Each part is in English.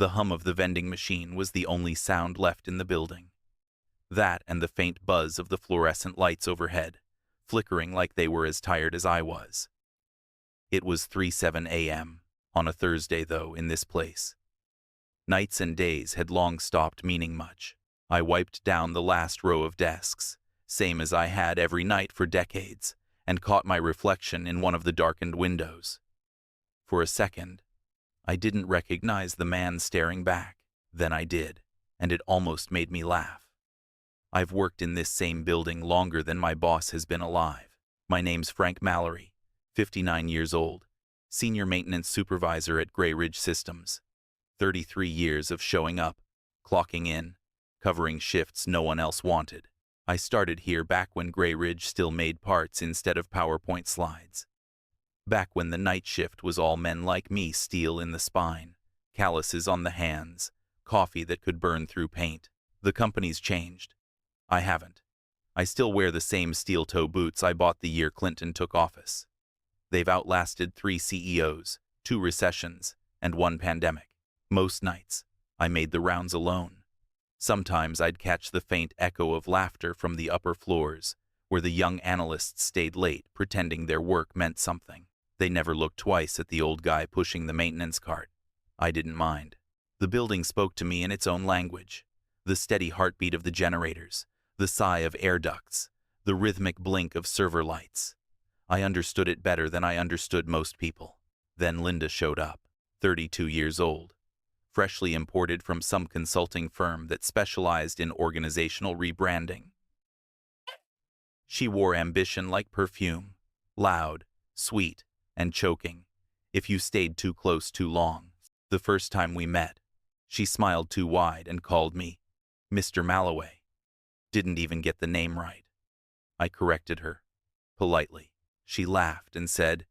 The hum of the vending machine was the only sound left in the building. That and the faint buzz of the fluorescent lights overhead, flickering like they were as tired as I was. It was 3:07 a.m. on a Thursday, though, in this place. Nights and days had long stopped meaning much. I wiped down the last row of desks, same as I had every night for decades, and caught my reflection in one of the darkened windows. For a second, I didn't recognize the man staring back. Then I did, and it almost made me laugh. I've worked in this same building longer than my boss has been alive. My name's Frank Mallory, 59 years old, senior maintenance supervisor at Gray Ridge Systems. 33 years of showing up, clocking in, covering shifts no one else wanted. I started here back when Gray Ridge still made parts instead of PowerPoint slides. Back when the night shift was all men like me, steel in the spine, calluses on the hands, coffee that could burn through paint. The company's changed. I haven't. I still wear the same steel-toe boots I bought the year Clinton took office. They've outlasted 3 CEOs, 2 recessions, and 1 pandemic. Most nights, I made the rounds alone. Sometimes I'd catch the faint echo of laughter from the upper floors, where the young analysts stayed late pretending their work meant something. They never looked twice at the old guy pushing the maintenance cart. I didn't mind. The building spoke to me in its own language. The steady heartbeat of the generators, the sigh of air ducts, the rhythmic blink of server lights. I understood it better than I understood most people. Then Linda showed up, 32 years old, freshly imported from some consulting firm that specialized in organizational rebranding. She wore ambition like perfume, loud, sweet, and choking, if you stayed too close too long. The first time we met, she smiled too wide and called me Mr. Malloway. Didn't even get the name right. I corrected her, politely. She laughed and said,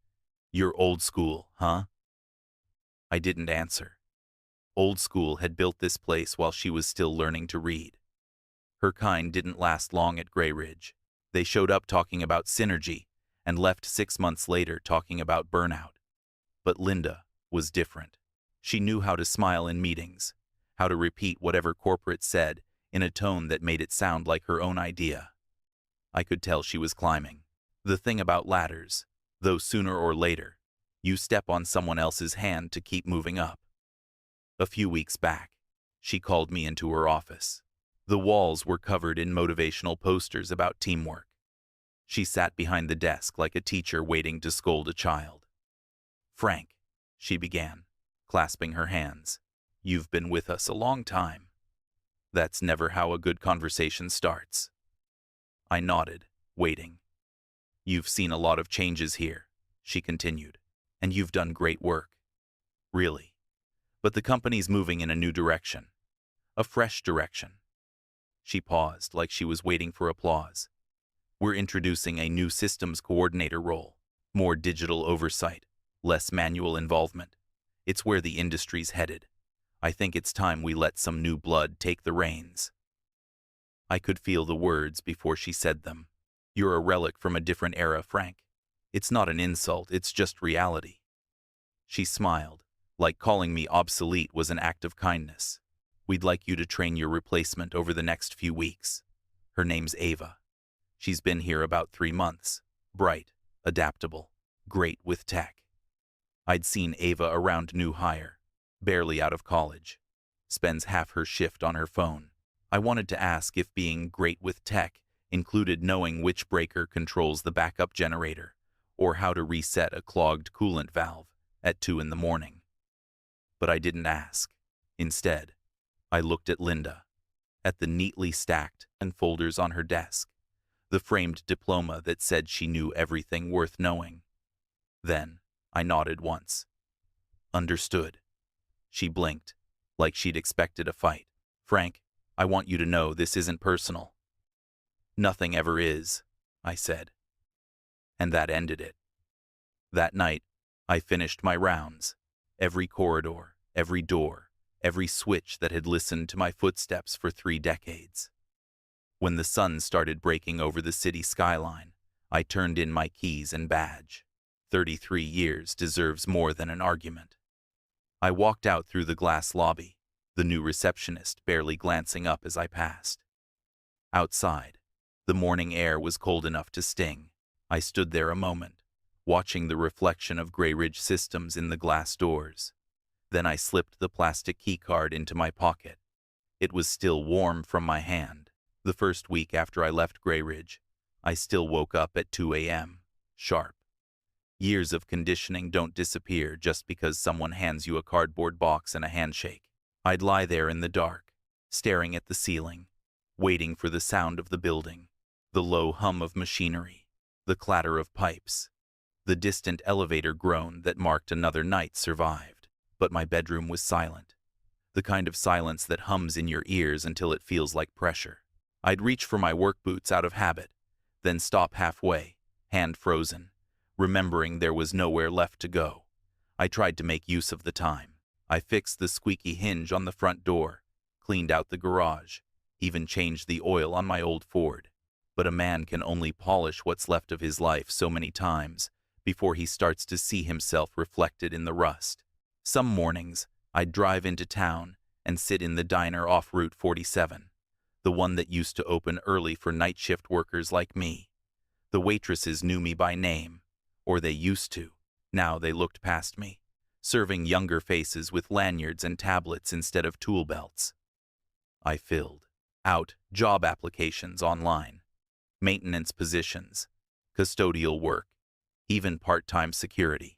"You're old school, huh?" I didn't answer. Old school had built this place while she was still learning to read. Her kind didn't last long at Gray Ridge. They showed up talking about synergy and left 6 months later talking about burnout. But Linda was different. She knew how to smile in meetings, how to repeat whatever corporate said in a tone that made it sound like her own idea. I could tell she was climbing. The thing about ladders, though sooner or later, you step on someone else's hand to keep moving up. A few weeks back, she called me into her office. The walls were covered in motivational posters about teamwork. She sat behind the desk like a teacher waiting to scold a child. "Frank," she began, clasping her hands, "you've been with us a long time. That's never how a good conversation starts." I nodded, waiting. "You've seen a lot of changes here," she continued, "and you've done great work. Really. But the company's moving in a new direction. A fresh direction." She paused like she was waiting for applause. "We're introducing a new systems coordinator role, more digital oversight, less manual involvement. It's where the industry's headed. I think it's time we let some new blood take the reins." I could feel the words before she said them. "You're a relic from a different era, Frank. It's not an insult, it's just reality." She smiled, like calling me obsolete was an act of kindness. "We'd like you to train your replacement over the next few weeks. Her name's Ava. She's been here about 3 months. Bright, adaptable, great with tech." I'd seen Ava around new hire, barely out of college. Spends half her shift on her phone. I wanted to ask if being great with tech included knowing which breaker controls the backup generator, or how to reset a clogged coolant valve at 2 in the morning. But I didn't ask. Instead, I looked at Linda, at the neatly stacked folders on her desk, the framed diploma that said she knew everything worth knowing. Then I nodded once. "Understood." She blinked, like she'd expected a fight. "Frank, I want you to know this isn't personal." "Nothing ever is," I said. And that ended it. That night, I finished my rounds. Every corridor, every door, every switch that had listened to my footsteps for 3 decades. When the sun started breaking over the city skyline, I turned in my keys and badge. 33 years deserves more than an argument. I walked out through the glass lobby, the new receptionist barely glancing up as I passed. Outside, the morning air was cold enough to sting. I stood there a moment, watching the reflection of Grey Ridge Systems in the glass doors. Then I slipped the plastic keycard into my pocket. It was still warm from my hand. The first week after I left Grey Ridge, I still woke up at 2 a.m., sharp. Years of conditioning don't disappear just because someone hands you a cardboard box and a handshake. I'd lie there in the dark, staring at the ceiling, waiting for the sound of the building, the low hum of machinery, the clatter of pipes, the distant elevator groan that marked another night survived. But my bedroom was silent, the kind of silence that hums in your ears until it feels like pressure. I'd reach for my work boots out of habit, then stop halfway, hand frozen, remembering there was nowhere left to go. I tried to make use of the time. I fixed the squeaky hinge on the front door, cleaned out the garage, even changed the oil on my old Ford. But a man can only polish what's left of his life so many times before he starts to see himself reflected in the rust. Some mornings, I'd drive into town and sit in the diner off Route 47, the one that used to open early for night shift workers like me. The waitresses knew me by name, or they used to. Now they looked past me, serving younger faces with lanyards and tablets instead of tool belts. I filled out job applications online, maintenance positions, custodial work, even part-time security.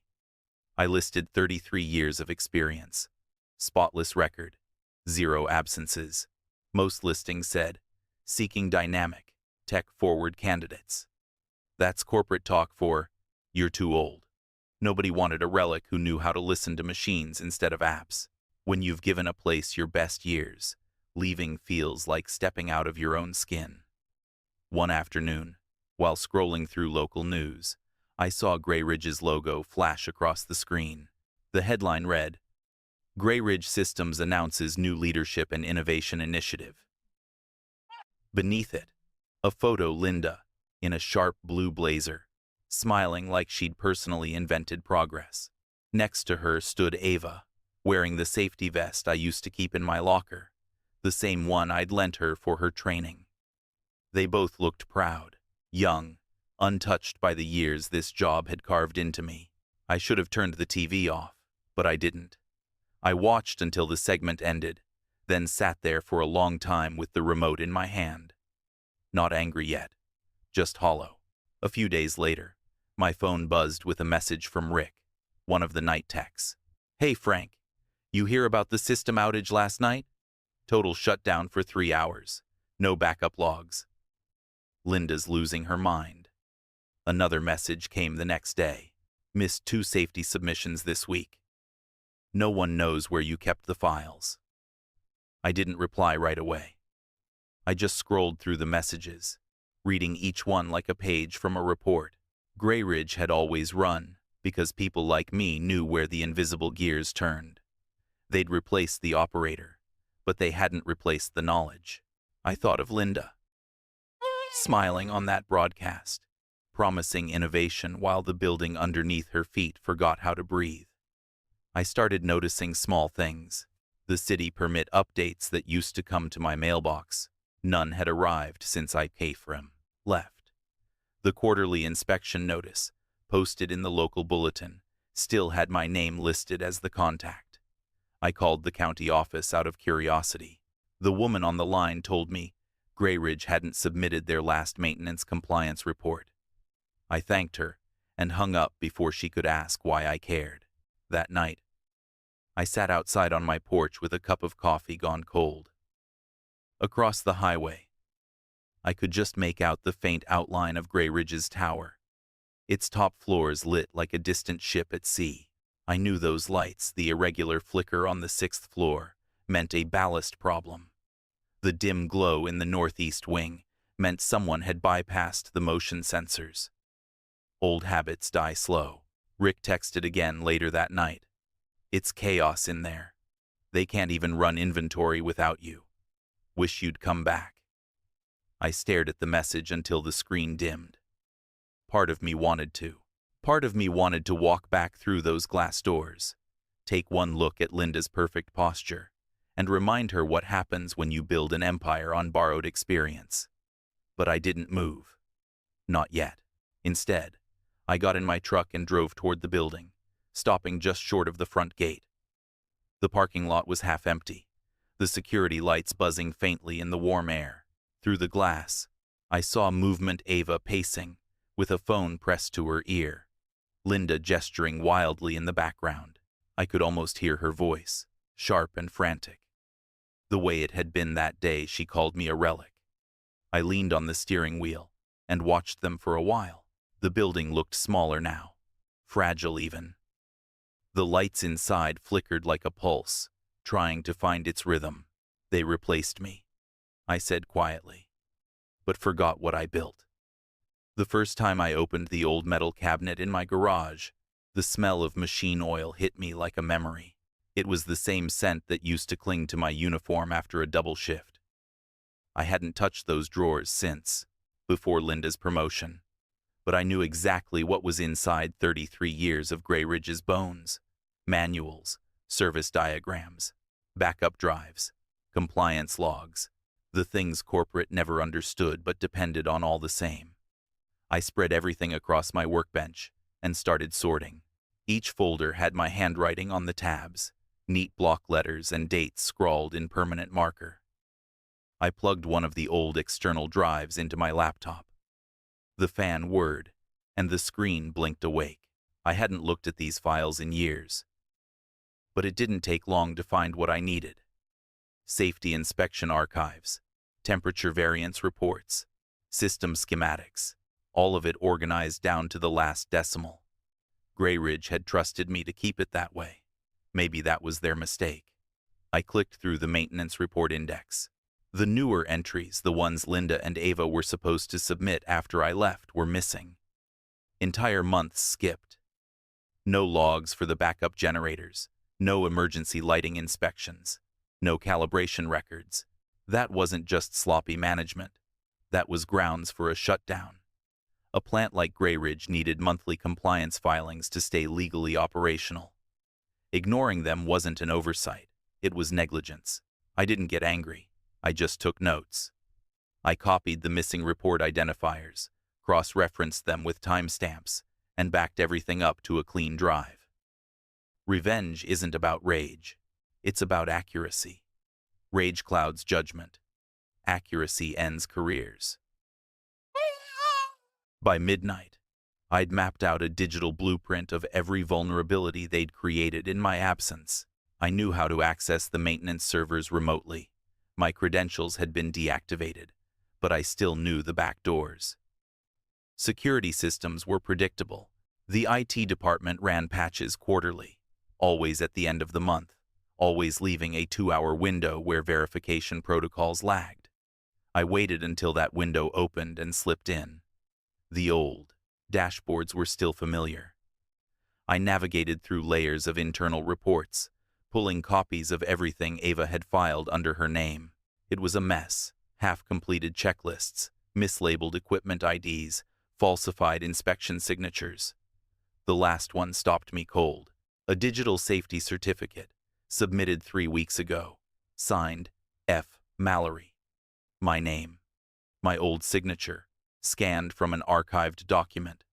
I listed 33 years of experience, spotless record, 0 absences. Most listings said, seeking dynamic, tech-forward candidates. That's corporate talk for, you're too old. Nobody wanted a relic who knew how to listen to machines instead of apps. When you've given a place your best years, leaving feels like stepping out of your own skin. One afternoon, while scrolling through local news, I saw Grey Ridge's logo flash across the screen. The headline read, Grey Ridge Systems announces new leadership and innovation initiative. Beneath it, a photo Linda, in a sharp blue blazer, smiling like she'd personally invented progress. Next to her stood Ava, wearing the safety vest I used to keep in my locker, the same one I'd lent her for her training. They both looked proud, young, untouched by the years this job had carved into me. I should have turned the TV off, but I didn't. I watched until the segment ended, then sat there for a long time with the remote in my hand. Not angry yet, just hollow. A few days later, my phone buzzed with a message from Rick, one of the night techs. Hey Frank, you hear about the system outage last night? Total shutdown for 3 hours. No backup logs. Linda's losing her mind. Another message came the next day. Missed 2 safety submissions this week. No one knows where you kept the files. I didn't reply right away. I just scrolled through the messages, reading each one like a page from a report. Grey Ridge had always run because people like me knew where the invisible gears turned. They'd replaced the operator, but they hadn't replaced the knowledge. I thought of Linda, smiling on that broadcast, promising innovation while the building underneath her feet forgot how to breathe. I started noticing small things. The city permit updates that used to come to my mailbox. None had arrived since I left. The quarterly inspection notice, posted in the local bulletin, still had my name listed as the contact. I called the county office out of curiosity. The woman on the line told me Grey Ridge hadn't submitted their last maintenance compliance report. I thanked her and hung up before she could ask why I cared. That night, I sat outside on my porch with a cup of coffee gone cold. Across the highway, I could just make out the faint outline of Grey Ridge's tower, its top floors lit like a distant ship at sea. I knew those lights, the irregular flicker on the 6th floor, meant a ballast problem. The dim glow in the northeast wing meant someone had bypassed the motion sensors. Old habits die slow. Rick texted again later that night. It's chaos in there. They can't even run inventory without you. Wish you'd come back. I stared at the message until the screen dimmed. Part of me wanted to. Part of me wanted to walk back through those glass doors, take one look at Linda's perfect posture, and remind her what happens when you build an empire on borrowed experience. But I didn't move. Not yet. Instead, I got in my truck and drove toward the building, stopping just short of the front gate. The parking lot was half empty, the security lights buzzing faintly in the warm air. Through the glass, I saw movement Ava pacing, with a phone pressed to her ear, Linda gesturing wildly in the background. I could almost hear her voice, sharp and frantic. The way it had been that day she called me a relic. I leaned on the steering wheel and watched them for a while. The building looked smaller now, fragile even. The lights inside flickered like a pulse, trying to find its rhythm. They replaced me, I said quietly, but forgot what I built. The first time I opened the old metal cabinet in my garage, the smell of machine oil hit me like a memory. It was the same scent that used to cling to my uniform after a double shift. I hadn't touched those drawers since, before Linda's promotion, but I knew exactly what was inside 33 years of Grey Ridge's bones. Manuals, service diagrams, backup drives, compliance logs, the things corporate never understood but depended on all the same. I spread everything across my workbench and started sorting. Each folder had my handwriting on the tabs, neat block letters and dates scrawled in permanent marker. I plugged one of the old external drives into my laptop. The fan whirred, and the screen blinked awake. I hadn't looked at these files in years. But it didn't take long to find what I needed. Safety inspection archives, temperature variance reports, system schematics, all of it organized down to the last decimal. Grey Ridge had trusted me to keep it that way. Maybe that was their mistake. I clicked through the maintenance report index. The newer entries, the ones Linda and Ava were supposed to submit after I left, were missing. Entire months skipped. No logs for the backup generators, no emergency lighting inspections, no calibration records. That wasn't just sloppy management. That was grounds for a shutdown. A plant like Grey Ridge needed monthly compliance filings to stay legally operational. Ignoring them wasn't an oversight. It was negligence. I didn't get angry. I just took notes. I copied the missing report identifiers, cross-referenced them with timestamps, and backed everything up to a clean drive. Revenge isn't about rage. It's about accuracy. Rage clouds judgment. Accuracy ends careers. By midnight, I'd mapped out a digital blueprint of every vulnerability they'd created in my absence. I knew how to access the maintenance servers remotely. My credentials had been deactivated, but I still knew the back doors. Security systems were predictable. The IT department ran patches quarterly, always at the end of the month, always leaving a 2-hour window where verification protocols lagged. I waited until that window opened and slipped in. The old dashboards were still familiar. I navigated through layers of internal reports, pulling copies of everything Ava had filed under her name. It was a mess. Half-completed checklists, mislabeled equipment IDs, falsified inspection signatures. The last one stopped me cold. A digital safety certificate, submitted 3 weeks ago, signed F. Mallory. My name. My old signature, scanned from an archived document.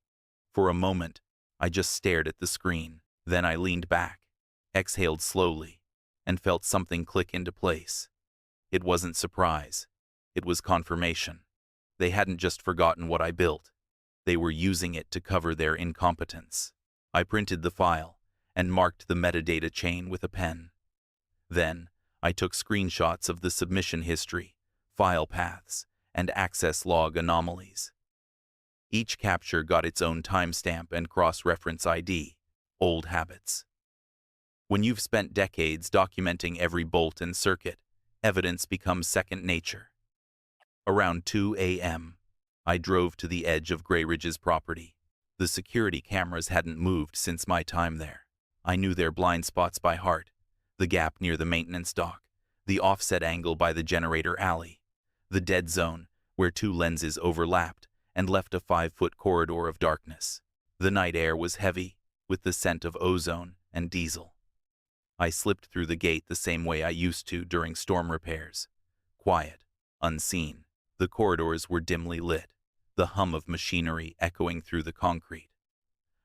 For a moment, I just stared at the screen. Then I leaned back, exhaled slowly, and felt something click into place. It wasn't surprise. It was confirmation. They hadn't just forgotten what I built. They were using it to cover their incompetence. I printed the file and marked the metadata chain with a pen. Then, I took screenshots of the submission history, file paths, and access log anomalies. Each capture got its own timestamp and cross-reference ID, old habits. When you've spent decades documenting every bolt and circuit, evidence becomes second nature. Around 2 a.m., I drove to the edge of Grey Ridge's property. The security cameras hadn't moved since my time there. I knew their blind spots by heart: the gap near the maintenance dock, the offset angle by the generator alley, the dead zone where 2 lenses overlapped and left a 5-foot corridor of darkness. The night air was heavy, with the scent of ozone and diesel. I slipped through the gate the same way I used to during storm repairs. Quiet, unseen. The corridors were dimly lit, the hum of machinery echoing through the concrete.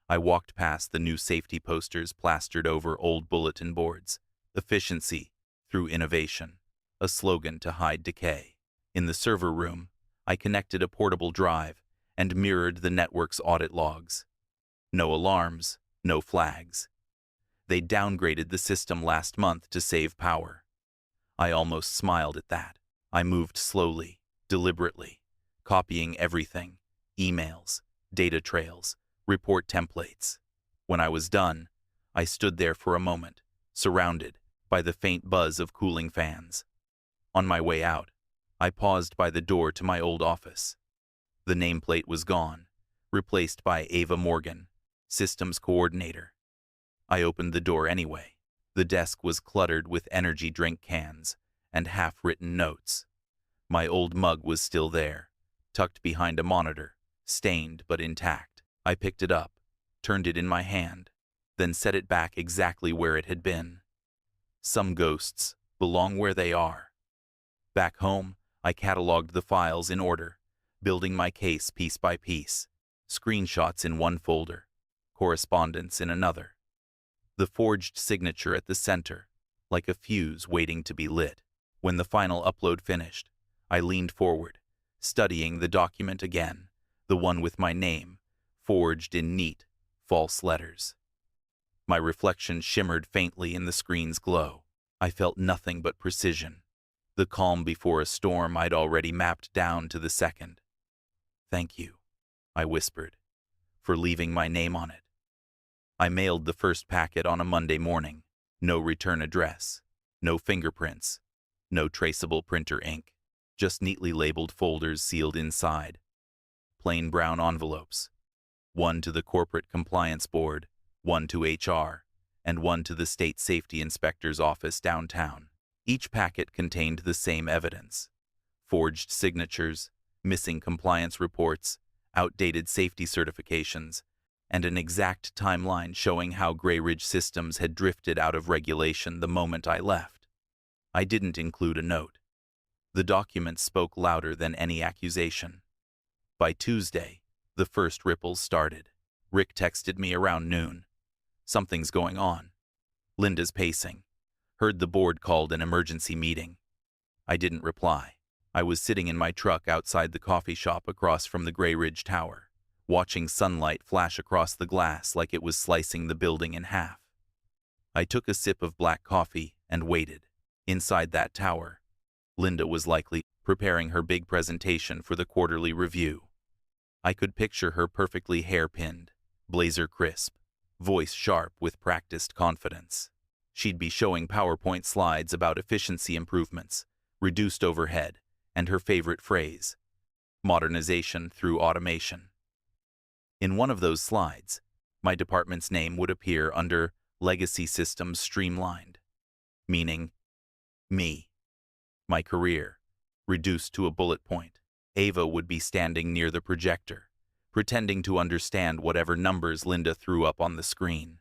I walked past the new safety posters plastered over old bulletin boards. Efficiency through innovation, a slogan to hide decay. In the server room, I connected a portable drive and mirrored the network's audit logs. No alarms, no flags. They downgraded the system last month to save power. I almost smiled at that. I moved slowly, deliberately, copying everything: emails, data trails, report templates. When I was done, I stood there for a moment, surrounded by the faint buzz of cooling fans. On my way out, I paused by the door to my old office. The nameplate was gone, replaced by Ava Morgan, systems coordinator. I opened the door anyway. The desk was cluttered with energy drink cans and half-written notes. My old mug was still there, tucked behind a monitor, stained but intact. I picked it up, turned it in my hand, then set it back exactly where it had been. Some ghosts belong where they are. Back home, I cataloged the files in order, building my case piece by piece, screenshots in one folder, correspondence in another. The forged signature at the center, like a fuse waiting to be lit. When the final upload finished, I leaned forward, studying the document again, the one with my name, forged in neat, false letters. My reflection shimmered faintly in the screen's glow. I felt nothing but precision, the calm before a storm I'd already mapped down to the second. "Thank you," I whispered, "for leaving my name on it." I mailed the first packet on a Monday morning. No return address, no fingerprints, no traceable printer ink, just neatly labeled folders sealed inside. Plain brown envelopes, one to the Corporate Compliance Board, one to HR, and one to the State Safety Inspector's office downtown. Each packet contained the same evidence: forged signatures, missing compliance reports, outdated safety certifications, and an exact timeline showing how Grey Ridge Systems had drifted out of regulation the moment I left. I didn't include a note. The document spoke louder than any accusation. By Tuesday, the first ripples started. Rick texted me around noon. "Something's going on." Linda's pacing. "Heard the board called an emergency meeting." I didn't reply. I was sitting in my truck outside the coffee shop across from the Grey Ridge Tower, watching sunlight flash across the glass like it was slicing the building in half. I took a sip of black coffee and waited. Inside that tower, Linda was likely preparing her big presentation for the quarterly review. I could picture her perfectly hairpinned, blazer crisp, voice sharp with practiced confidence. She'd be showing PowerPoint slides about efficiency improvements, reduced overhead, and her favorite phrase: modernization through automation. In one of those slides, my department's name would appear under Legacy Systems Streamlined, meaning me, my career, reduced to a bullet point. Ava would be standing near the projector, pretending to understand whatever numbers Linda threw up on the screen.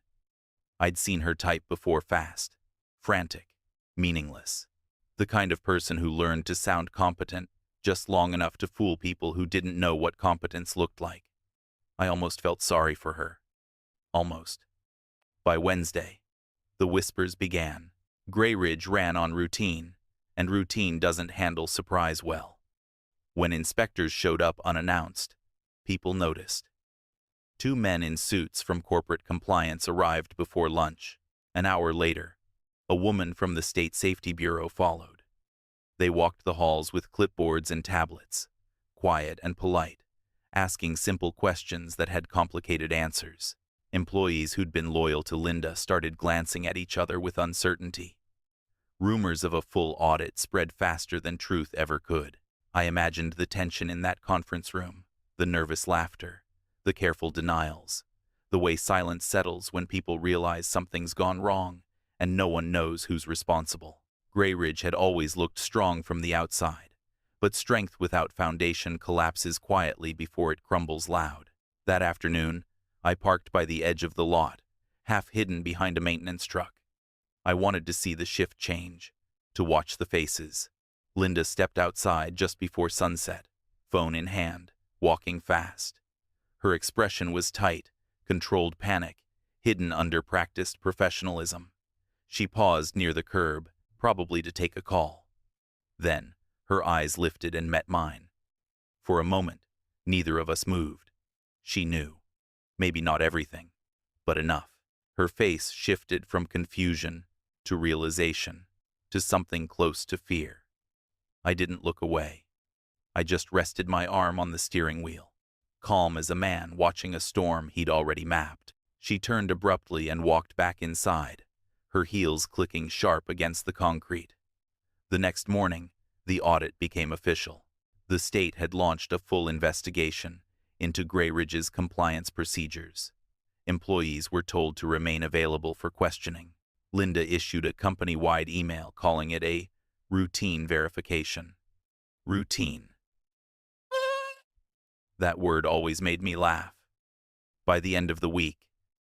I'd seen her type before: fast, frantic, meaningless. The kind of person who learned to sound competent just long enough to fool people who didn't know what competence looked like. I almost felt sorry for her. Almost. By Wednesday, the whispers began. Grey Ridge ran on routine, and routine doesn't handle surprise well. When inspectors showed up unannounced, people noticed. 2 men in suits from corporate compliance arrived before lunch. An hour later, a woman from the State Safety Bureau followed. They walked the halls with clipboards and tablets, quiet and polite, asking simple questions that had complicated answers. Employees who'd been loyal to Linda started glancing at each other with uncertainty. Rumors of a full audit spread faster than truth ever could. I imagined the tension in that conference room, the nervous laughter, the careful denials, the way silence settles when people realize something's gone wrong and no one knows who's responsible. Grey Ridge had always looked strong from the outside, but strength without foundation collapses quietly before it crumbles loud. That afternoon, I parked by the edge of the lot, half hidden behind a maintenance truck. I wanted to see the shift change, to watch the faces. Linda stepped outside just before sunset, phone in hand, walking fast. Her expression was tight, controlled panic, hidden under practiced professionalism. She paused near the curb, probably to take a call. Then, her eyes lifted and met mine. For a moment, neither of us moved. She knew. Maybe not everything, but enough. Her face shifted from confusion to realization, to something close to fear. I didn't look away. I just rested my arm on the steering wheel, calm as a man watching a storm he'd already mapped. She turned abruptly and walked back inside, her heels clicking sharp against the concrete. The next morning, the audit became official. The state had launched a full investigation into Grey Ridge's compliance procedures. Employees were told to remain available for questioning. Linda issued a company-wide email calling it a routine verification. Routine. That word always made me laugh. By the end of the week,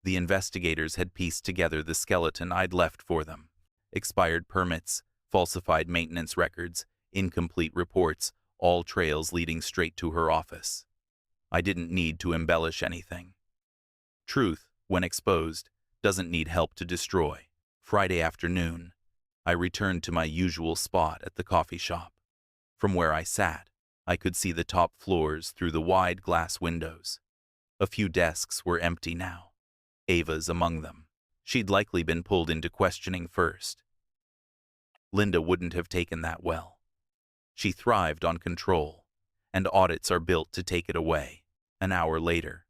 the investigators had pieced together the skeleton I'd left for them. Expired permits, falsified maintenance records, incomplete reports, all trails leading straight to her office. I didn't need to embellish anything. Truth, when exposed, doesn't need help to destroy. Friday afternoon, I returned to my usual spot at the coffee shop. From where I sat, I could see the top floors through the wide glass windows. A few desks were empty now. Ava's among them. She'd likely been pulled into questioning first. Linda wouldn't have taken that well. She thrived on control, and audits are built to take it away. An hour later,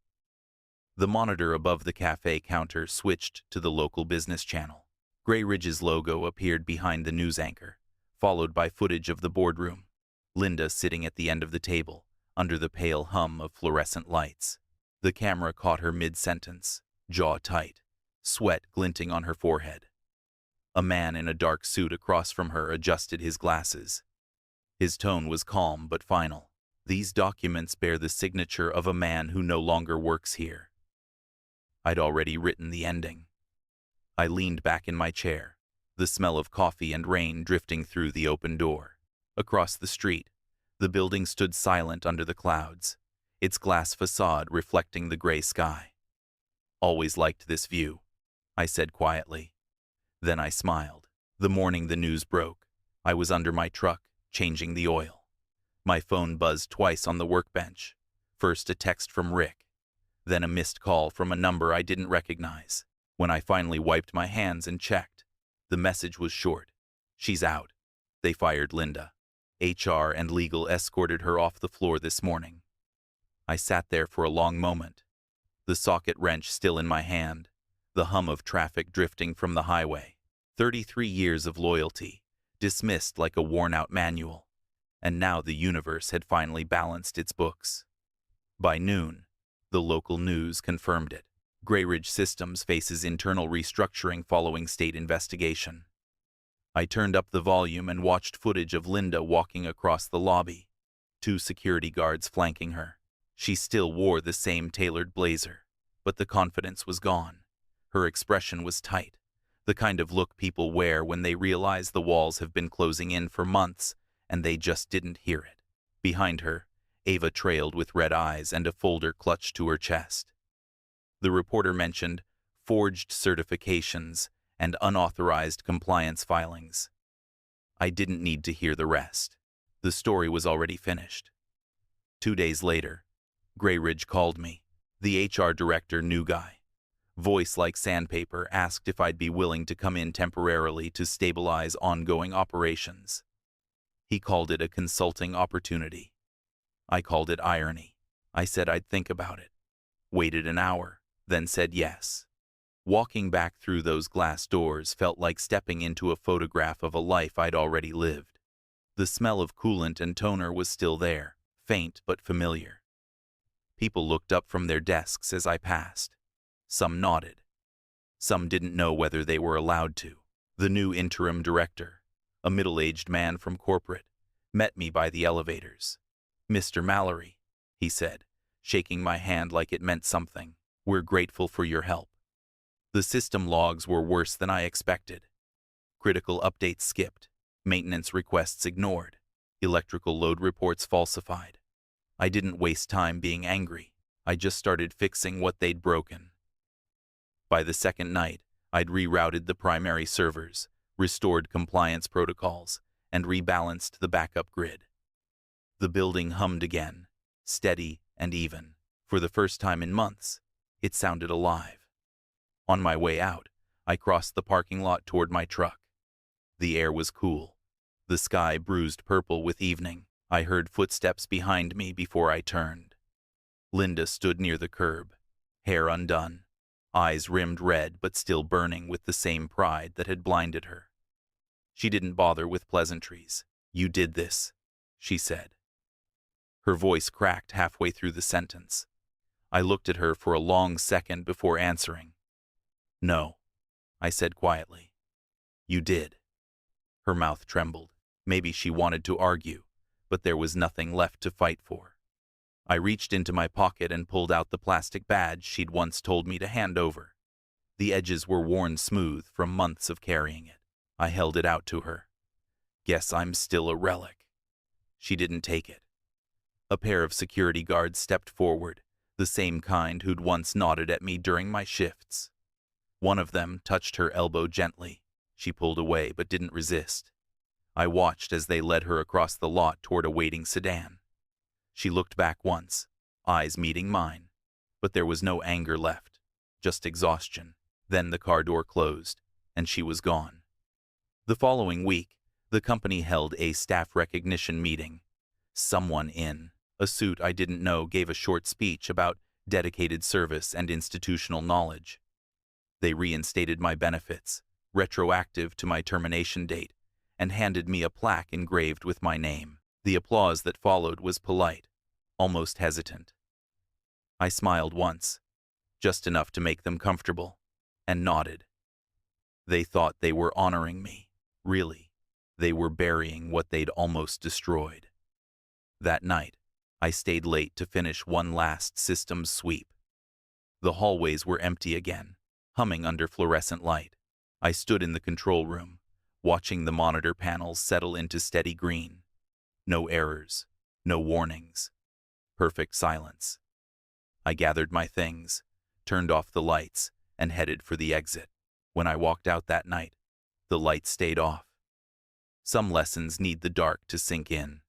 the monitor above the cafe counter switched to the local business channel. Grey Ridge's logo appeared behind the news anchor, followed by footage of the boardroom. Linda sitting at the end of the table, under the pale hum of fluorescent lights. The camera caught her mid-sentence, jaw tight, sweat glinting on her forehead. A man in a dark suit across from her adjusted his glasses. His tone was calm but final. These documents bear the signature of a man who no longer works here. I'd already written the ending. I leaned back in my chair, the smell of coffee and rain drifting through the open door. Across the street, the building stood silent under the clouds, its glass facade reflecting the gray sky. Always liked this view, I said quietly. Then I smiled. The morning the news broke, I was under my truck, changing the oil. My phone buzzed twice on the workbench. First a text from Rick, then a missed call from a number I didn't recognize. When I finally wiped my hands and checked, the message was short. She's out. They fired Linda. HR and legal escorted her off the floor this morning. I sat there for a long moment, the socket wrench still in my hand, the hum of traffic drifting from the highway. 33 years of loyalty, dismissed like a worn-out manual, and now the universe had finally balanced its books. By noon, the local news confirmed it. Grey Ridge Systems faces internal restructuring following state investigation. I turned up the volume and watched footage of Linda walking across the lobby, 2 security guards flanking her. She still wore the same tailored blazer, but the confidence was gone. Her expression was tight, the kind of look people wear when they realize the walls have been closing in for months and they just didn't hear it. Behind her, Ava trailed with red eyes and a folder clutched to her chest. The reporter mentioned forged certifications and unauthorized compliance filings. I didn't need to hear the rest. The story was already finished. 2 days later, Grey Ridge called me. The HR director, new guy. Voice like sandpaper, asked if I'd be willing to come in temporarily to stabilize ongoing operations. He called it a consulting opportunity. I called it irony. I said I'd think about it. Waited an hour, then said yes. Walking back through those glass doors felt like stepping into a photograph of a life I'd already lived. The smell of coolant and toner was still there, faint but familiar. People looked up from their desks as I passed. Some nodded. Some didn't know whether they were allowed to. The new interim director, a middle-aged man from corporate, met me by the elevators. "Mr. Mallory," he said, shaking my hand like it meant something. "We're grateful for your help." The system logs were worse than I expected. Critical updates skipped, maintenance requests ignored, electrical load reports falsified. I didn't waste time being angry. I just started fixing what they'd broken. By the second night, I'd rerouted the primary servers, restored compliance protocols, and rebalanced the backup grid. The building hummed again, steady and even. For the first time in months, it sounded alive. On my way out, I crossed the parking lot toward my truck. The air was cool, the sky bruised purple with evening. I heard footsteps behind me before I turned. Linda stood near the curb, hair undone, eyes rimmed red but still burning with the same pride that had blinded her. She didn't bother with pleasantries. "You did this," she said. Her voice cracked halfway through the sentence. I looked at her for a long second before answering. "No," I said quietly. "You did." Her mouth trembled. Maybe she wanted to argue, but there was nothing left to fight for. I reached into my pocket and pulled out the plastic badge she'd once told me to hand over. The edges were worn smooth from months of carrying it. I held it out to her. "Guess I'm still a relic." She didn't take it. A pair of security guards stepped forward, the same kind who'd once nodded at me during my shifts. One of them touched her elbow gently. She pulled away but didn't resist. I watched as they led her across the lot toward a waiting sedan. She looked back once, eyes meeting mine, but there was no anger left, just exhaustion. Then the car door closed, and she was gone. The following week, the company held a staff recognition meeting. Someone in a suit I didn't know gave a short speech about dedicated service and institutional knowledge. They reinstated my benefits, retroactive to my termination date, and handed me a plaque engraved with my name. The applause that followed was polite, almost hesitant. I smiled once, just enough to make them comfortable, and nodded. They thought they were honoring me. Really, they were burying what they'd almost destroyed. That night, I stayed late to finish one last systems sweep. The hallways were empty again, humming under fluorescent light. I stood in the control room, watching the monitor panels settle into steady green. No errors, no warnings. Perfect silence. I gathered my things, turned off the lights, and headed for the exit. When I walked out that night, the lights stayed off. Some lessons need the dark to sink in.